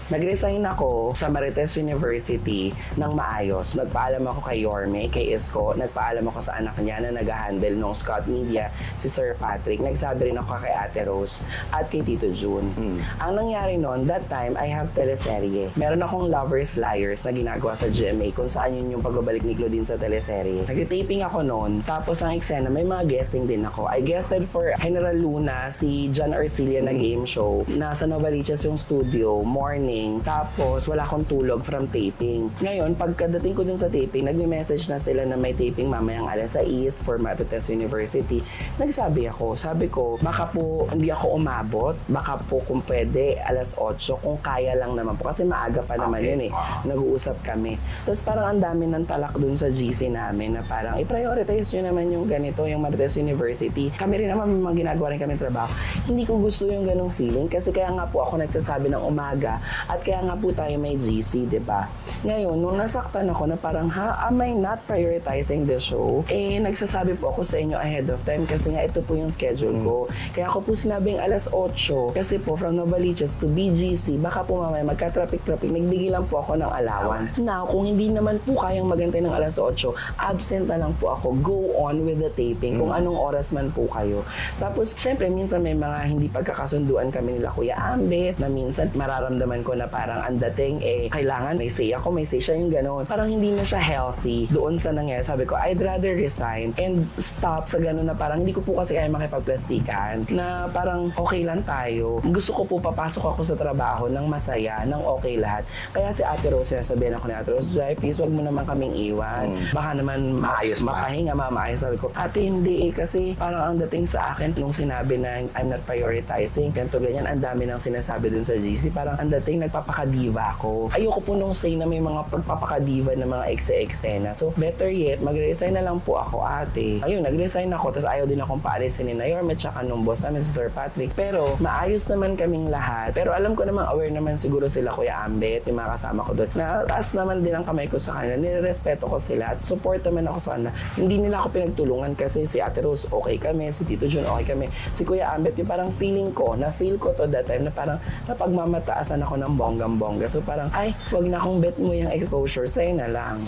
Nag-resign ako sa Marites University ng maayos. Nagpaalam ako kay Yorme, kay Isko, nagpaalam ako sa anak niya na nag-handle ng Scott Media, si Sir Patrick. Nagsabi rin ako kay Ate Rose at kay Tito June. Ang nangyari noon, that time, I have teleserye. Meron akong Lovers Liars na ginagawa sa GMA kung saan yun yung pagbabalik ni Claudine sa teleserye. Nag-taping ako noon, tapos ang eksena, may mga guesting din ako. I guested for General Luna, si John Arcilia na game show. Nasa Novaliches yung studio, morning, tapos wala akong tulog from taping. Ngayon, pagkadating ko dun sa taping, nagme-message na sila na may taping mamayang alas 6 for Marites University. Nagsabi ako, sabi ko, baka po hindi ako umabot, baka po kung pwede alas 8, kung kaya lang naman po. Kasi maaga pa naman yun eh. Nag-uusap kami. Tapos parang ang dami ng talak dun sa GC namin na parang i-prioritize nyo naman yung ganito, yung Marites University. Kami rin naman may mga ginagawa rin kami trabaho. Hindi ko gusto yung ganong feeling kasi kaya nga po ako nagsasabi ng umaga at kaya nga po tayo may GC, di ba? Ngayon, nung nasaktan ako na parang, am I not prioritizing the show? Eh, nagsasabi po ako sa inyo ahead of time kasi nga ito po yung schedule ko. Kaya ako po sinabing alas 8 kasi po from Novaliches to BGC, baka po mamaya magka-traffic-traffic, nagbigay lang po ako ng allowance. Now, kung hindi naman po kayang magantay ng alas 8, absent na lang po ako. Go on with the taping kung anong oras man po kayo. Tapos, syempre, minsan may mga hindi pagkakasunduan kami nila Kuya Ambit na minsan mararamdaman ko na parang ang dating kailangan may say ako, may say siya yung gano'n. Parang hindi na siya healthy doon sa nangyari. Sabi ko, I'd rather resign and stop sa gano'n na parang hindi ko po kasi kaya makipagplastikan na parang okay lang tayo. Gusto ko po papasok ako sa trabaho ng masaya, ng okay lahat. Kaya si Ate Rose, sabihin ako ni Ate Rose, Jai, please wag mo naman kaming iwan. Baka naman mapahinga, maayos. Sabi ko, Ate, hindi kasi parang ang dating sa akin nung sinabi na I'm not prioritizing, ganito ganyan, ang dami nang sinasabi dun sa GC. Parang ang dating nagpapakadiva ako. Ayoko po nung say na may mga pagpapakadiva na mga ekse-eksena. So, better yet, mag-resign na lang po ako, ate. Ayun, nag-resign ako, tapos ayaw din akong paalisin ni Yorme tsaka nung boss namin si Sir Patrick. Pero, maayos naman kaming lahat. Pero alam ko naman, aware naman siguro sila Kuya Ambet, yung mga kasama ko doon. Na taas naman din ang kamay ko sa kanila. Nirespeto ko sila at support naman ako sa kanila. Hindi nila ako pinagtulungan kasi si Ate Rose okay kami, si Tito Jun okay kami. Si Kuya Ambet, yung parang feeling ko, na-feel ko to that time na parang napagmamataasan ako ng bonggang-bongga. So parang, ay, wag na akong bet mo yung exposure, sa'yo na lang.